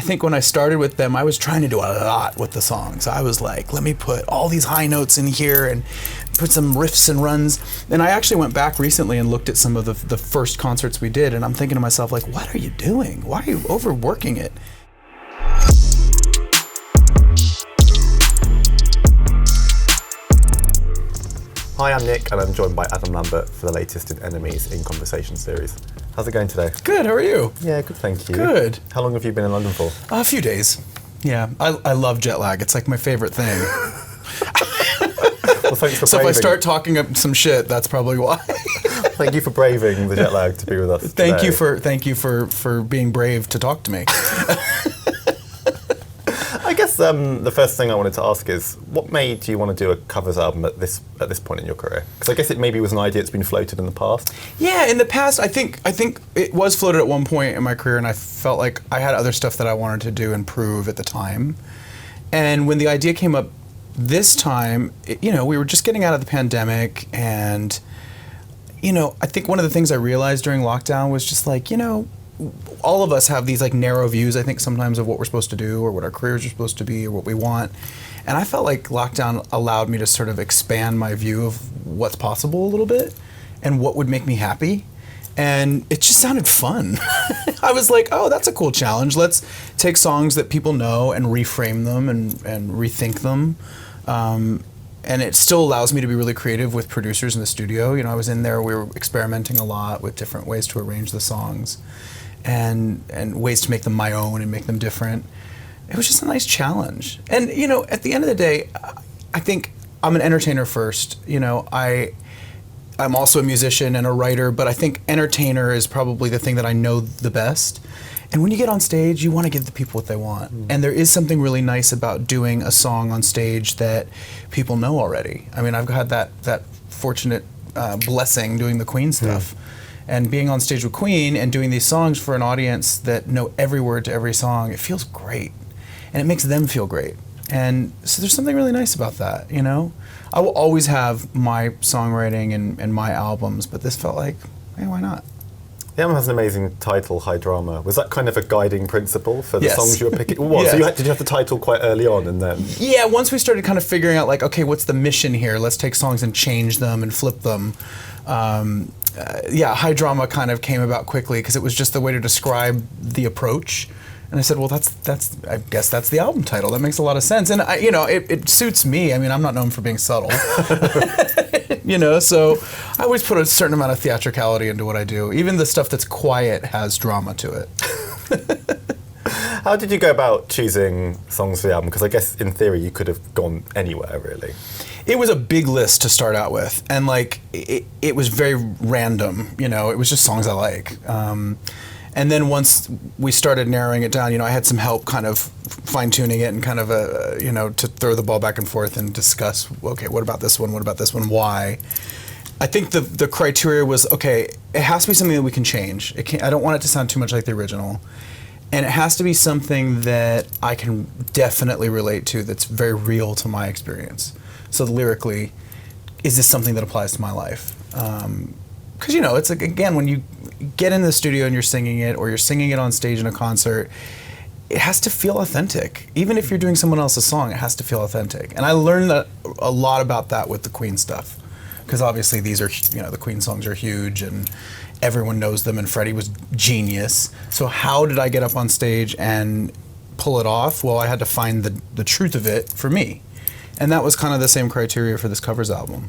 think when I started with them, I was trying to do a lot with the songs. I was like, let me put all these high notes in here and put some riffs and runs. And I actually went back recently and looked at some of the first concerts we did, and I'm thinking to myself, like, what are you doing? Why are you overworking it? Hi, I'm Nick, and I'm joined by Adam Lambert for the latest in NME's In Conversation series. How's it going today? Good, how are you? Yeah, good, thank you. Good. How long have you been in London for? A few days. Yeah, I love jet lag. It's like my favorite thing. Well, thanks for So braving. if I start talking up some shit, that's probably why. Thank you for braving the jet lag to be with us Thank today. you for being brave to talk to me. I guess the first thing I wanted to ask is, what made you want to do a covers album at this point in your career? Because I guess it maybe was an idea that's been floated in the past. Yeah, in the past, I think it was floated at one point in my career, and I felt like I had other stuff that I wanted to do and prove at the time. And when the idea came up this time, we were just getting out of the pandemic, and I think one of the things I realized during lockdown was just like, all of us have these like narrow views, I think, sometimes of what we're supposed to do or what our careers are supposed to be or what we want. And I felt like lockdown allowed me to sort of expand my view of what's possible a little bit and what would make me happy. And it just sounded fun. I was like, oh, that's a cool challenge. Let's take songs that people know and reframe them and rethink them. And it still allows me to be really creative with producers in the studio. I was in there, we were experimenting a lot with different ways to arrange the songs and ways to make them my own and make them different. It was just a nice challenge. And, at the end of the day, I think I'm an entertainer first. I'm also a musician and a writer, but I think entertainer is probably the thing that I know the best. And when you get on stage, you want to give the people what they want. And there is something really nice about doing a song on stage that people know already. I mean, I've had that fortunate blessing doing the Queen stuff. And being on stage with Queen and doing these songs for an audience that know every word to every song, it feels great. And it makes them feel great. And so there's something really nice about that, I will always have my songwriting and my albums, but this felt like, hey, why not? The album has an amazing title, High Drama. Was that kind of a guiding principle for the Yes. songs you were picking? What? Yeah. So did you have the title quite early on and then? Yeah, once we started kind of figuring out like, okay, what's the mission here? Let's take songs and change them and flip them. High Drama kind of came about quickly because it was just the way to describe the approach. And I said, well, I guess that's the album title. That makes a lot of sense. And it suits me. I mean, I'm not known for being subtle. So I always put a certain amount of theatricality into what I do. Even the stuff that's quiet has drama to it. How did you go about choosing songs for the album? Because I guess in theory you could have gone anywhere, really. It was a big list to start out with, and like it was very random. It was just songs I like. And then once we started narrowing it down, I had some help kind of fine-tuning it and kind of, to throw the ball back and forth and discuss, okay, what about this one? What about this one? Why? I think the criteria was, okay, it has to be something that we can change. I don't want it to sound too much like the original. And it has to be something that I can definitely relate to that's very real to my experience. So lyrically, is this something that applies to my life? Because, it's like, again, when you get in the studio and you're singing it, or you're singing it on stage in a concert, it has to feel authentic. Even if you're doing someone else's song, it has to feel authentic. And I learned a lot about that with the Queen stuff. Because obviously these are, the Queen songs are huge and everyone knows them, and Freddie was genius. So how did I get up on stage and pull it off? Well, I had to find the truth of it for me. And that was kind of the same criteria for this covers album.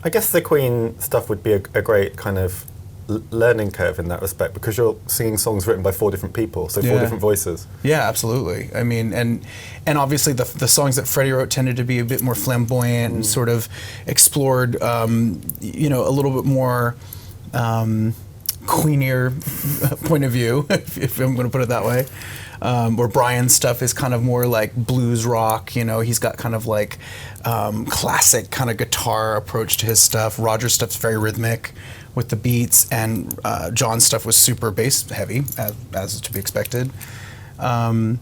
I guess the Queen stuff would be a great kind of learning curve in that respect, because you're singing songs written by 4 different people, so 4 different voices. Yeah, absolutely. I mean, and obviously the songs that Freddie wrote tended to be a bit more flamboyant and sort of explored, a little bit more queenier point of view, if I'm going to put it that way. Where Brian's stuff is kind of more like blues rock, he's got kind of like classic kind of guitar approach to his stuff. Roger's stuff's very rhythmic with the beats, and John's stuff was super bass heavy, as is to be expected. So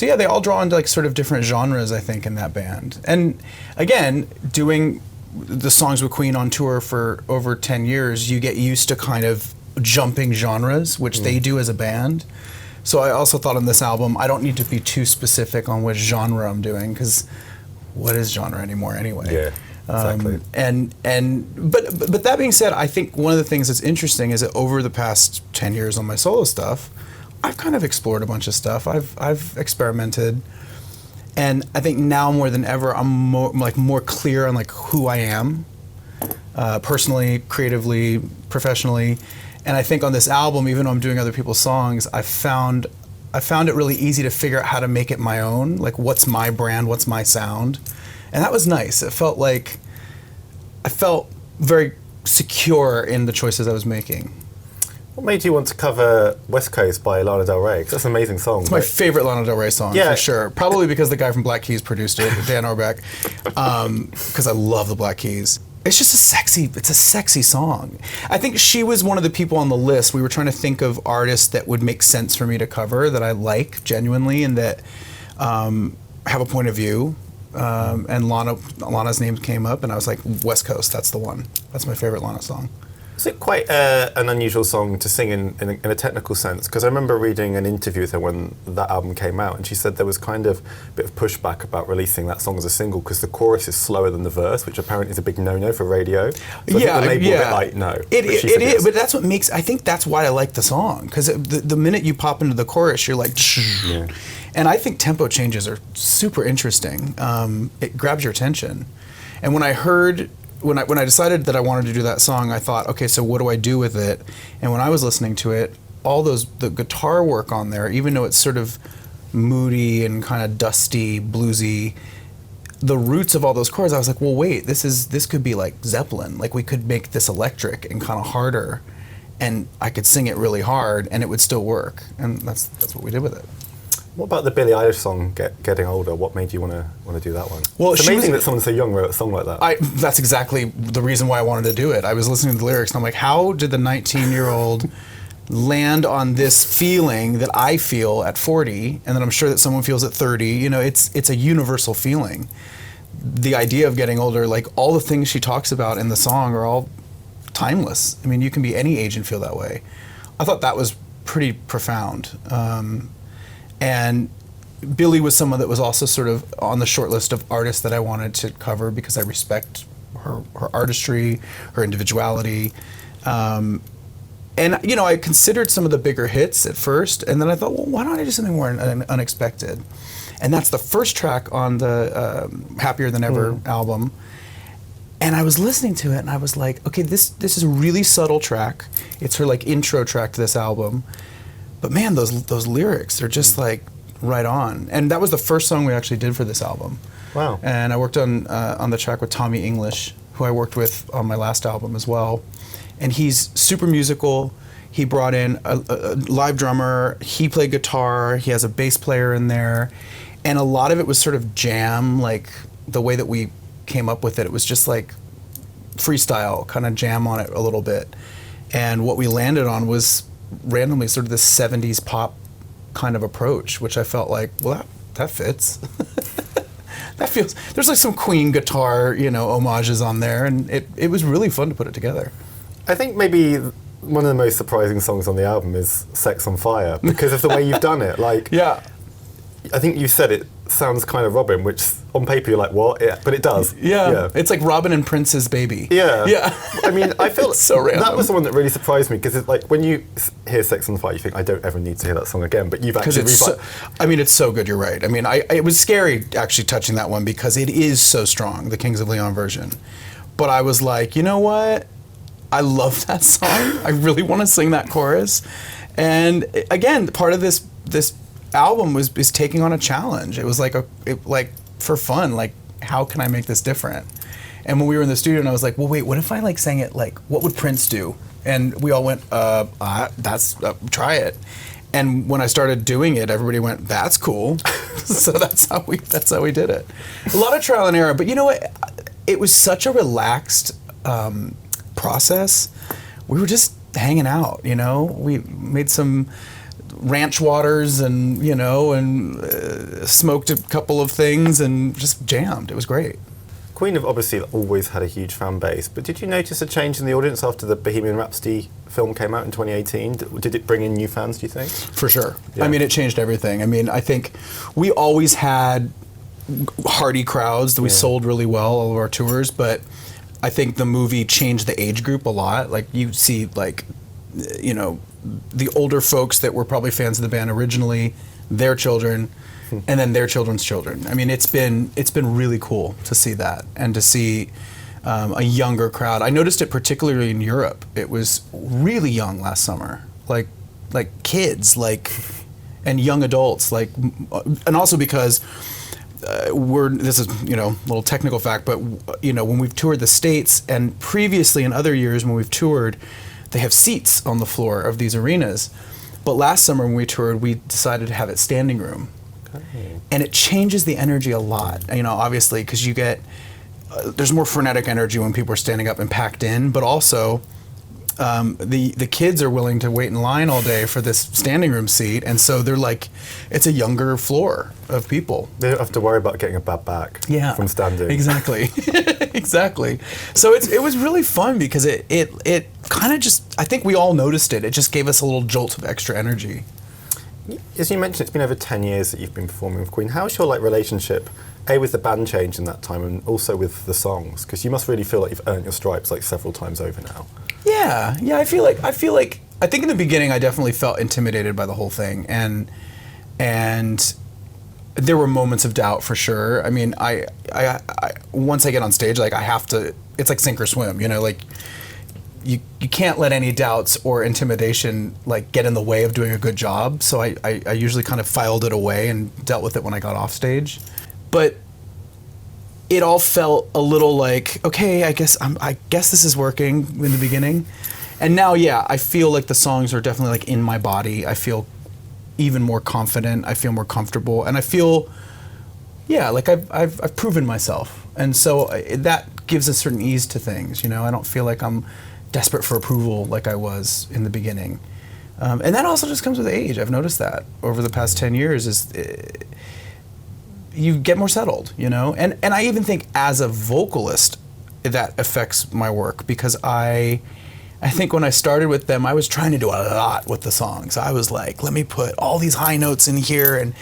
yeah, they all draw into like sort of different genres, I think, in that band. And again, doing the songs with Queen on tour for over 10 years, you get used to kind of jumping genres, which they do as a band. So I also thought on this album, I don't need to be too specific on which genre I'm doing, because what is genre anymore anyway? Yeah, exactly. But that being said, I think one of the things that's interesting is that over the past 10 years on my solo stuff, I've kind of explored a bunch of stuff. I've experimented, and I think now more than ever, I'm more clear on like who I am, personally, creatively, professionally. And I think on this album, even though I'm doing other people's songs, I found it really easy to figure out how to make it my own. Like, what's my brand? What's my sound? And that was nice. It felt like I felt very secure in the choices I was making. What made you want to cover West Coast by Lana Del Rey? 'Cause that's an amazing song. It's my favorite Lana Del Rey song, for sure. Probably because the guy from Black Keys produced it, Dan Auerbach, because I love the Black Keys. It's just it's a sexy song. I think she was one of the people on the list. We were trying to think of artists that would make sense for me to cover, that I like genuinely, and that have a point of view. And Lana's name came up, and I was like, West Coast, that's the one. That's my favorite Lana song. Is it quite an unusual song to sing in a technical sense? Because I remember reading an interview with her when that album came out, and she said there was kind of a bit of pushback about releasing that song as a single because the chorus is slower than the verse, which apparently is a big no-no for radio. So I think the label a bit like, no. It is, but that's what makes, I think that's why I like the song, because the minute you pop into the chorus, you're like, yeah. And I think tempo changes are super interesting. It grabs your attention. And when I decided that I wanted to do that song, I thought, okay, so what do I do with it? And when I was listening to it, the guitar work on there, even though it's sort of moody and kind of dusty, bluesy, the roots of all those chords, I was like, well, wait, this could be like Zeppelin. Like, we could make this electric and kind of harder, and I could sing it really hard, and it would still work. And that's what we did with it. What about the Billie Eilish song, Getting Older? What made you want to do that one? Well, it's amazing that someone so young wrote a song like that. That's exactly the reason why I wanted to do it. I was listening to the lyrics, and I'm like, how did the 19-year-old land on this feeling that I feel at 40, and that I'm sure that someone feels at 30? You know, it's a universal feeling. The idea of getting older, like all the things she talks about in the song are all timeless. I mean, you can be any age and feel that way. I thought that was pretty profound. And Billie was someone that was also sort of on the short list of artists that I wanted to cover because I respect her artistry, her individuality. And, you know, I considered some of the bigger hits at first, and then I thought, well, why don't I do something more unexpected? And that's the first track on the Happier Than Ever album. And I was listening to it, and I was like, okay, this is a really subtle track. It's her, like, intro track to this album. But man, those lyrics, they're just like right on. And that was the first song we actually did for this album. Wow. And I worked on the track with Tommy English, who I worked with on my last album as well. And he's super musical. He brought in a live drummer. He played guitar. He has a bass player in there. And a lot of it was sort of jam, like the way that we came up with it. It was just like freestyle, kind of jam on it a little bit. And what we landed on was randomly sort of this 70s pop kind of approach, which I felt like, well, that fits. That feels, there's like some Queen guitar, you know, homages on there, and it was really fun to put it together. I think maybe one of the most surprising songs on the album is Sex on Fire, because of the way you've done it. Like, yeah, I think you said it sounds kind of Robin, which on paper you're like, what? Yeah, but it does. Yeah. It's like Robin and Prince's Baby. Yeah. I mean, I feel so random. That was the one that really surprised me, because it's like when you hear Sex on Fire, you think, I don't ever need to hear that song again, but you've actually it's so good, you're right. I mean, it was scary actually touching that one because it is so strong, the Kings of Leon version. But I was like, you know what? I love that song. I really want to sing that chorus. And again, part of this album is taking on a challenge. It was like for fun, like, how can I make this different? And when we were in the studio, and I was like, well, wait, what if I like sang it like, what would Prince do? And we all went, try it. And when I started doing it, everybody went, that's cool. So that's how we did it. A lot of trial and error, but you know what? It was such a relaxed process. We were just hanging out, you know? We made some ranch waters and, smoked a couple of things and just jammed. It was great. Queen have obviously always had a huge fan base, but did you notice a change in the audience after the Bohemian Rhapsody film came out in 2018? Did it bring in new fans, do you think? For sure. Yeah. I mean, it changed everything. I mean, I think we always had hearty crowds that we sold really well, all of our tours, but I think the movie changed the age group a lot. Like, you see, like, you know, the older folks that were probably fans of the band originally, their children, and then their children's children. I mean, it's been really cool to see that, and to see a younger crowd. I noticed it particularly in Europe. It was really young last summer, like kids, and young adults, and also because this is, you know, a little technical fact, but you know, when we've toured the States and previously in other years when we've toured, they have seats on the floor of these arenas. But last summer when we toured, we decided to have it standing room. Okay. And it changes the energy a lot, you know, obviously, because you get, there's more frenetic energy when people are standing up and packed in, but also the kids are willing to wait in line all day for this standing room seat, and so they're like, it's a younger floor of people. They don't have to worry about getting a bad back from standing. Exactly. Exactly. So it was really fun because it kind of just, I think we all noticed it. It just gave us a little jolt of extra energy. As you mentioned, it's been over 10 years that you've been performing with Queen. How's your relationship, A, with the band change in that time, and also with the songs? Because you must really feel like you've earned your stripes several times over now. Yeah. I feel like I think in the beginning I definitely felt intimidated by the whole thing, and there were moments of doubt for sure. I mean, I once I get on stage, I have to. It's like sink or swim, you know, like. You can't let any doubts or intimidation get in the way of doing a good job. So I usually kind of filed it away and dealt with it when I got off stage. But it all felt a little like, okay, I guess this is working in the beginning. And now, yeah, I feel like the songs are definitely in my body. I feel even more confident. I feel more comfortable, and I feel, yeah, like I've proven myself. And so that gives a certain ease to things. You know, I don't feel like I'm desperate for approval like I was in the beginning. And that also just comes with age. I've noticed that over the past 10 years you get more settled, you know? And I even think as a vocalist, that affects my work, because I think when I started with them, I was trying to do a lot with the songs. I was like, let me put all these high notes in here and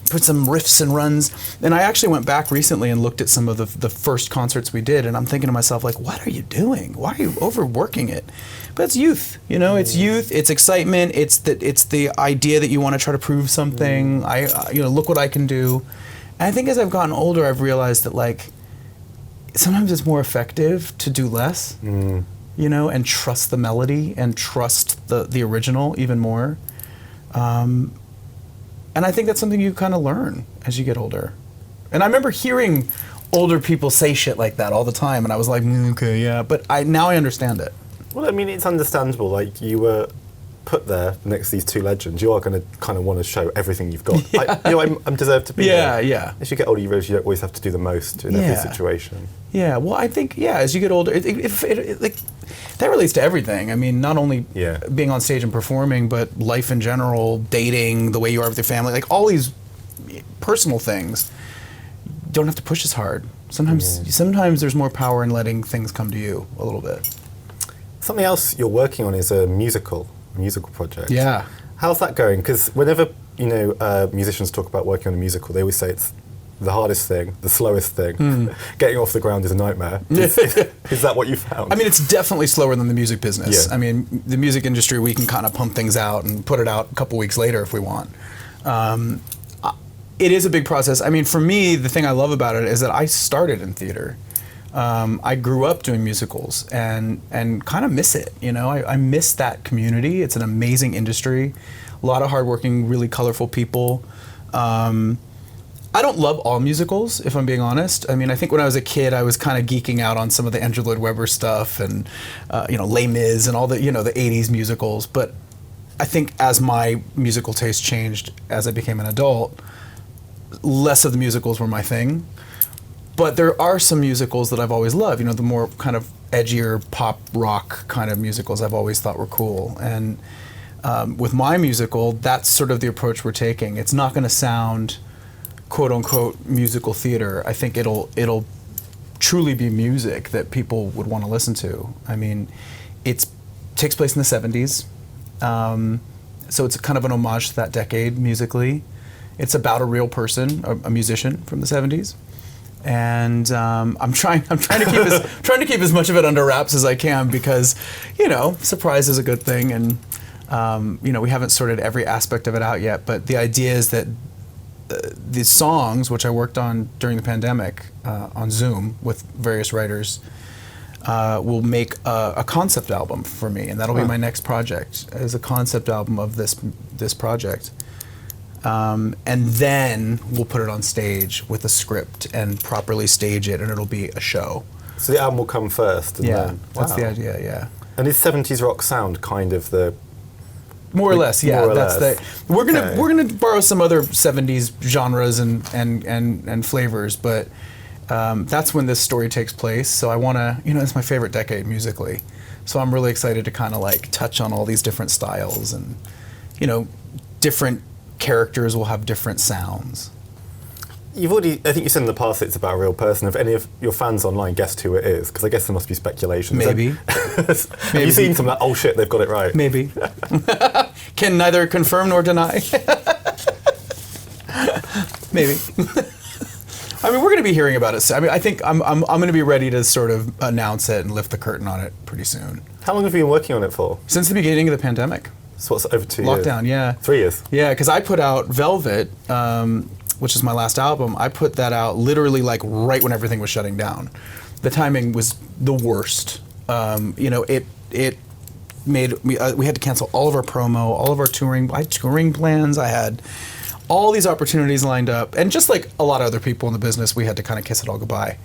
put some riffs and runs. And I actually went back recently and looked at some of the first concerts we did, and I'm thinking to myself, what are you doing? Why are you overworking it? But it's youth, you know, it's youth, it's excitement, it's the idea that you want to try to prove something. Look what I can do. And I think as I've gotten older, I've realized that sometimes it's more effective to do less. You know, and trust the melody and trust the original even more. And I think that's something you kind of learn as you get older. And I remember hearing older people say shit like that all the time, and I was like, okay, yeah, but now I understand it. Well, I mean, it's understandable. You were put there next to these two legends. You are going to kind of want to show everything you've got. Yeah. I'm deserved to be here. Yeah. As you get older, you realize you don't always have to do the most in every situation. Yeah, well, I think, as you get older, that relates to everything. I mean, not only being on stage and performing, but life in general, dating, the way you are with your family, all these personal things. You don't have to push as hard. Sometimes there's more power in letting things come to you a little bit. Something else you're working on is a musical project. Yeah. How's that going? Because whenever musicians talk about working on a musical, they always say it's the hardest thing, the slowest thing. Getting off the ground is a nightmare. Is that what you found? I mean, it's definitely slower than the music business. Yeah. I mean, the music industry, we can kind of pump things out and put it out a couple weeks later if we want. It is a big process. I mean, for me, the thing I love about it is that I started in theater. I grew up doing musicals and kind of miss it. You know, I miss that community. It's an amazing industry, a lot of hardworking, really colorful people. I don't love all musicals, if I'm being honest. I mean, I think when I was a kid, I was kind of geeking out on some of the Andrew Lloyd Webber stuff and Les Mis and all the the 80s musicals. But I think as my musical taste changed as I became an adult, less of the musicals were my thing. But there are some musicals that I've always loved, the more kind of edgier pop rock kind of musicals I've always thought were cool. And with my musical, that's sort of the approach we're taking. It's not going to sound quote unquote musical theater. I think it'll truly be music that people would want to listen to. I mean, it takes place in the 70s, so it's kind of an homage to that decade musically. It's about a real person, a musician from the 70s, and I'm trying to keep as much of it under wraps as I can because, surprise is a good thing, and we haven't sorted every aspect of it out yet. But the idea is that the songs, which I worked on during the pandemic on Zoom with various writers, will make a concept album for me, and that'll be my next project, as a concept album of this project. And then we'll put it on stage with a script and properly stage it, and it'll be a show. So the album will come first? And then, that's the idea, yeah. And is 70s rock sound kind of the... More or less, yeah. More or that's less. We're gonna borrow some other 70s genres and flavors, but that's when this story takes place. So I want to, it's my favorite decade musically. So I'm really excited to kind of like touch on all these different styles, and different characters will have different sounds. I think you said in the past it's about a real person. Have any of your fans online guessed who it is? Because I guess there must be speculation. Maybe. Have you seen some like, oh shit, they've got it right? Maybe. Can neither confirm nor deny. Maybe. I mean, we're going to be hearing about it. I mean, I think I'm going to be ready to sort of announce it and lift the curtain on it pretty soon. How long have you been working on it for? Since the beginning of the pandemic. So what's over 2 years? Lockdown, yeah. 3 years? Yeah, because I put out Velvet, which is my last album. I put that out literally like right when everything was shutting down. The timing was the worst. It made me, we had to cancel all of our promo, all of our touring. I had touring plans. I had all these opportunities lined up, and just like a lot of other people in the business, we had to kind of kiss it all goodbye.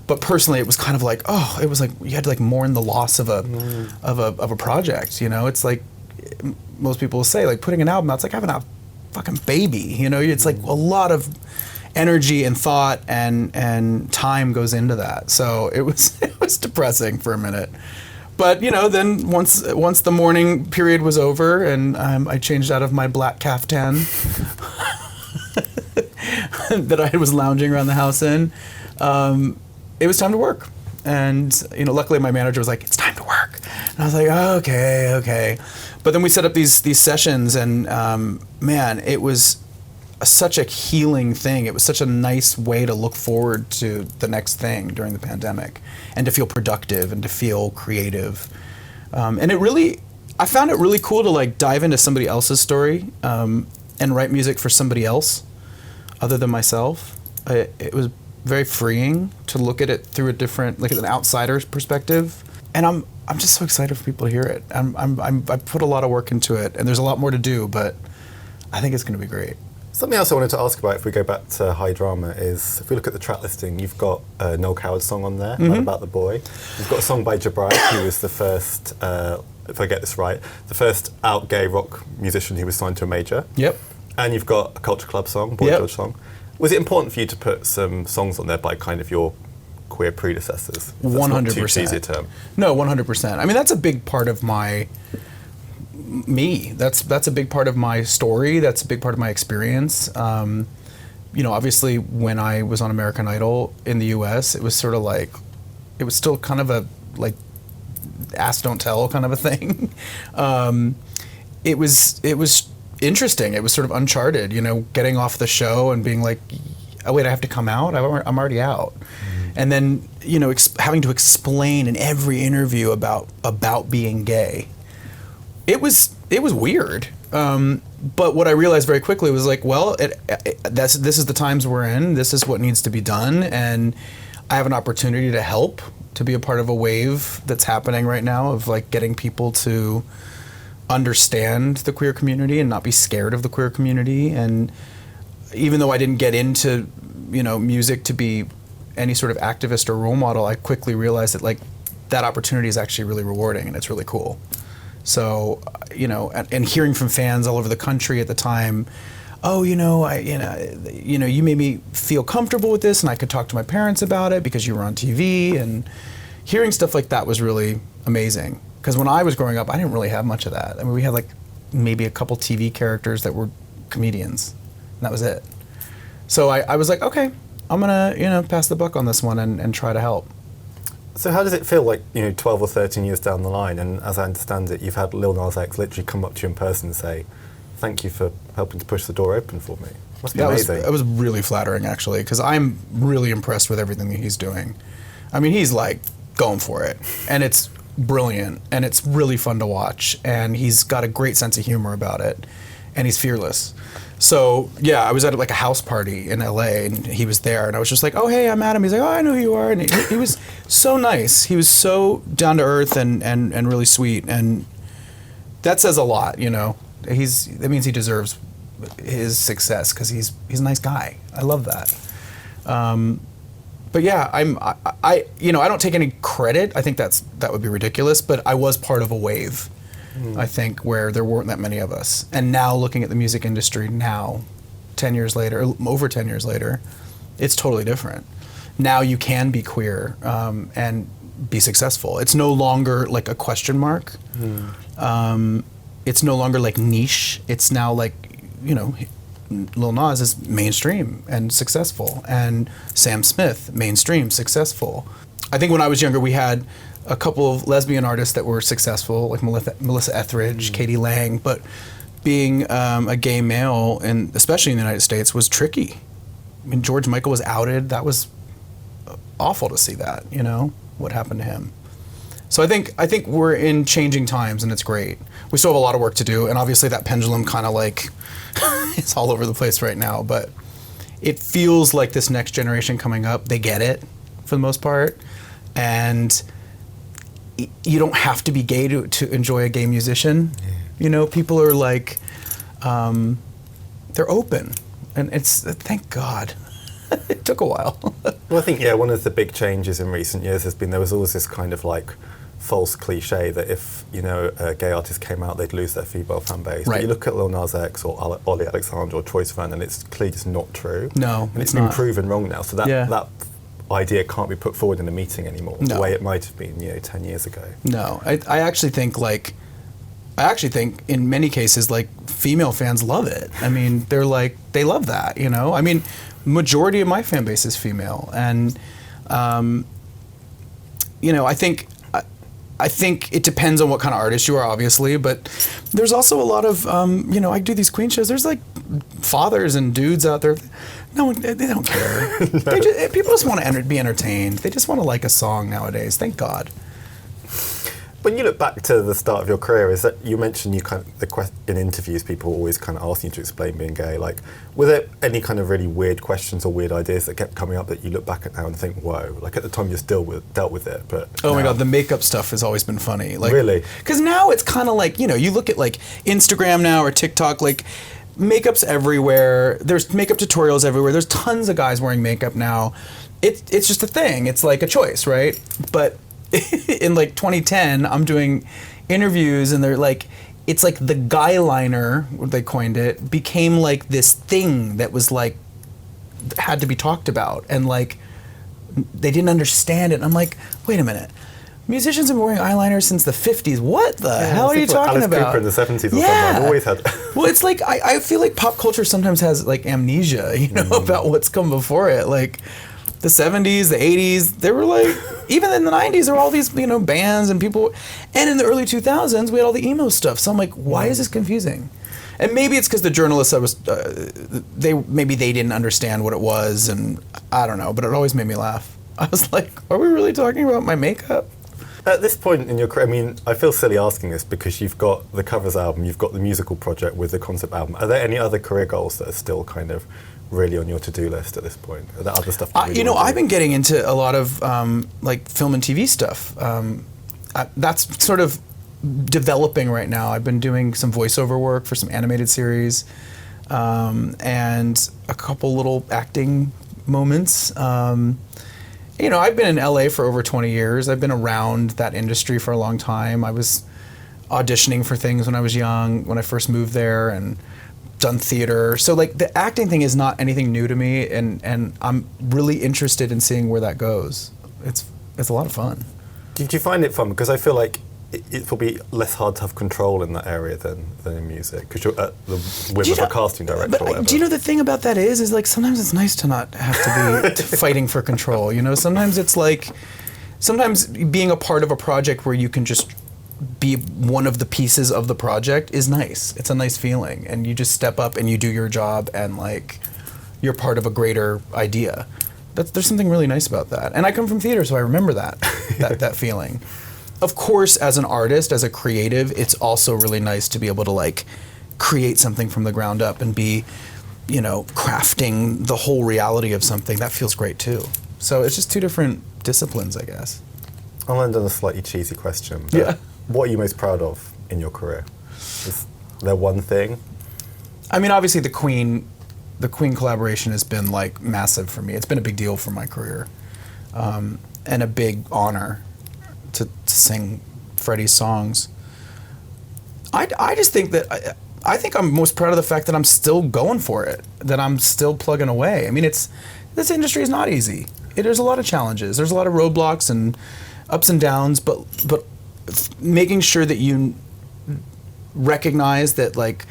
But personally, it was kind of like, it was like you had to like mourn the loss of a project. It's like most people will say, like putting an album out, it's like having a fucking baby. It's like a lot of energy and thought and time goes into that. So it was depressing for a minute. But then once the mourning period was over and I changed out of my black caftan that I was lounging around the house in, it was time to work. And luckily my manager was like, "It's time to work," and I was like, oh, okay. But then we set up these sessions, and man, it was such a healing thing. It was such a nice way to look forward to the next thing during the pandemic, and to feel productive and to feel creative. And I found it really cool to like dive into somebody else's story and write music for somebody else other than myself. It was very freeing to look at it through a different, like an outsider's perspective. And I'm just so excited for people to hear it. I put a lot of work into it, and there's a lot more to do, but I think it's going to be great. Something else I wanted to ask about, if we go back to High Drama, is if we look at the track listing, you've got a Noel Coward song on there, Mad About the Boy. You've got a song by Jabri, who was the first, if I get this right, the first out gay rock musician who was signed to a major. Yep. And you've got a Culture Club song, Boy George song. Was it important for you to put some songs on there by kind of your queer predecessors? 100%. Too cheesy a term. No, 100%. I mean, that's a big part of me. That's a big part of my story. That's a big part of my experience. Obviously, when I was on American Idol in the U.S., it was sort of like, it was still kind of a like ask don't tell kind of a thing. It was interesting. It was sort of uncharted, getting off the show and being like, oh wait, I have to come out? I'm already out. And then, having to explain in every interview about being gay. It was weird. But what I realized very quickly was like, well, this is the times we're in. This is what needs to be done, and I have an opportunity to help, to be a part of a wave that's happening right now of like getting people to understand the queer community and not be scared of the queer community. And even though I didn't get into music to be any sort of activist or role model, I quickly realized that like that opportunity is actually really rewarding and it's really cool. So, and hearing from fans all over the country at the time, oh, you made me feel comfortable with this, and I could talk to my parents about it because you were on TV, and hearing stuff like that was really amazing. Because when I was growing up, I didn't really have much of that. I mean, we had like maybe a couple TV characters that were comedians, and that was it. So I was like, okay, I'm gonna, pass the buck on this one and try to help. So how does it feel like, 12 or 13 years down the line, and as I understand it, you've had Lil Nas X literally come up to you in person and say, thank you for helping to push the door open for me. Must be amazing. That was really flattering, actually, because I'm really impressed with everything that he's doing. I mean, he's like going for it, and it's brilliant, and it's really fun to watch, and he's got a great sense of humor about it, and he's fearless. So, yeah, I was at like a house party in LA, and he was there, and I was just like, oh, hey, I'm Adam. He's like, oh, I know who you are. And he was so nice. He was so down to earth and really sweet, and that says a lot, That means he deserves his success because he's a nice guy. I love that. But yeah, I don't take any credit. I think that would be ridiculous, but I was part of a wave. I think, where there weren't that many of us. And now looking at the music industry now, 10 years later, over 10 years later, it's totally different. Now you can be queer and be successful. It's no longer like a question mark. It's no longer like niche. It's now like, Lil Nas is mainstream and successful, and Sam Smith, mainstream, successful. I think when I was younger, we had a couple of lesbian artists that were successful, like Melissa Etheridge, Katie Lang, but being a gay male, and especially in the United States, was tricky. I mean, George Michael was outed. That was awful to see that, what happened to him. So I think we're in changing times, and it's great. We still have a lot of work to do, and obviously that pendulum kind of like it's all over the place right now, but it feels like this next generation coming up, they get it for the most part, and you don't have to be gay to enjoy a gay musician. People are like, they're open, and it's, thank God. It took a while. Well, I think, one of the big changes in recent years has been there was always this kind of like false cliche that if, a gay artist came out, they'd lose their female fan base. Right. But you look at Lil Nas X or Ollie Alexander or Troye Sivan, and it's clearly just not true. No, and it's been proven wrong now. So that idea can't be put forward in a meeting anymore, the way it might have been, 10 years ago. No, I actually think in many cases, like, female fans love it. I mean, they're like, they love that, I mean, majority of my fan base is female, and I think it depends on what kind of artist you are, obviously, but there's also a lot of I do these Queen shows. There's like fathers and dudes out there. No, they don't care. No. People just want to be entertained. They just want to like a song nowadays. Thank God. When you look back to the start of your career, is that you mentioned in interviews people always kind of asking you to explain being gay. Like, were there any kind of really weird questions or weird ideas that kept coming up that you look back at now and think, whoa? Like at the time you still dealt with it, but oh my God, the makeup stuff has always been funny. Like, really? Because now it's kind of like, you look at like Instagram now or TikTok, like makeup's everywhere. There's makeup tutorials everywhere. There's tons of guys wearing makeup now. It's just a thing. It's like a choice, right? But in like 2010, I'm doing interviews, and they're like, it's like the guy liner, what they coined it, became like this thing that was like, had to be talked about, and like, they didn't understand it. And I'm like, wait a minute. Musicians have been wearing eyeliner since the 50s. What the hell are you talking about? Alice Cooper in the 70s or something. I've always had. Well, it's like, I feel like pop culture sometimes has like amnesia, about what's come before it. Like, the 70s, the 80s, they were like, even in the 90s, there were all these, bands and people. And in the early 2000s, we had all the emo stuff. So I'm like, why is this confusing? And maybe it's because the journalists maybe they didn't understand what it was, and I don't know, but it always made me laugh. I was like, are we really talking about my makeup? At this point in your career, I mean, I feel silly asking this because you've got the covers album, you've got the musical project with the concept album. Are there any other career goals that are still kind of really on your to-do list at this point? Are there other stuff? I've been getting into a lot of like film and TV stuff. That's sort of developing right now. I've been doing some voiceover work for some animated series, and a couple little acting moments. I've been in LA for over 20 years. I've been around that industry for a long time. I was auditioning for things when I was young, when I first moved there, and done theater. So like the acting thing is not anything new to me, and I'm really interested in seeing where that goes. It's a lot of fun. Did you find it fun? Because I feel like it's probably less hard to have control in that area than in music, because you're at the whim of a casting director or whatever. Do you know the thing about that is like sometimes it's nice to not have to be fighting for control. You know, sometimes it's like, sometimes being a part of a project where you can just be one of the pieces of the project is nice. It's a nice feeling, and you just step up and you do your job, and like you're part of a greater idea. There's something really nice about that. And I come from theater, so I remember that feeling. Of course, as an artist, as a creative, it's also really nice to be able to like create something from the ground up and be, you know, crafting the whole reality of something. That feels great too. So it's just two different disciplines, I guess. I'll end on a slightly cheesy question. Yeah. What are you most proud of in your career? Is there one thing? I mean, obviously the Queen collaboration has been like massive for me. It's been a big deal for my career, and a big honor to sing Freddie's songs. I just think that I think I'm most proud of the fact that I'm still going for it, that I'm still plugging away. I mean, this industry is not easy. There's a lot of challenges. There's a lot of roadblocks and ups and downs, but making sure that you recognize that like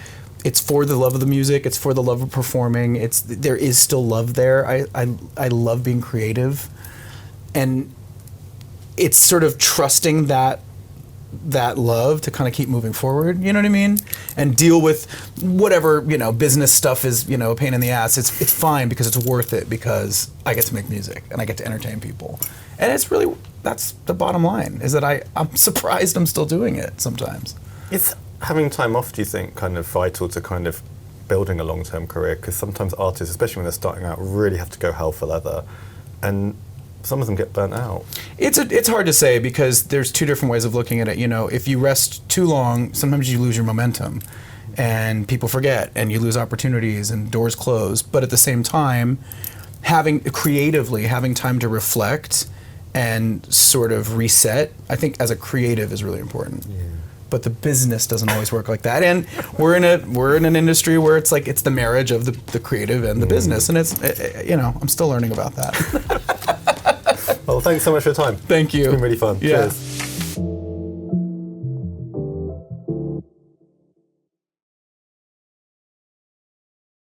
it's for the love of the music, it's for the love of performing. There is still love there. I love being creative, and it's sort of trusting that love to kind of keep moving forward, you know what I mean? And deal with whatever, you know, business stuff is, you know, a pain in the ass. It's fine because it's worth it, because I get to make music and I get to entertain people. And it's really, that's the bottom line, is that I'm surprised I'm still doing it sometimes. Is having time off, do you think, kind of vital to kind of building a long-term career? Because sometimes artists, especially when they're starting out, really have to go hell for leather. And some of them get burnt out. It's hard to say, because there's two different ways of looking at it. You know, if you rest too long, sometimes you lose your momentum, and people forget, and you lose opportunities, and doors close. But at the same time, having time to reflect and sort of reset, I think as a creative is really important. Yeah. But the business doesn't always work like that, and we're in an industry where it's like it's the marriage of the creative and the business, and it's you know, I'm still learning about that. Well, thanks so much for your time. Thank you. It's been really fun. Yeah. Cheers.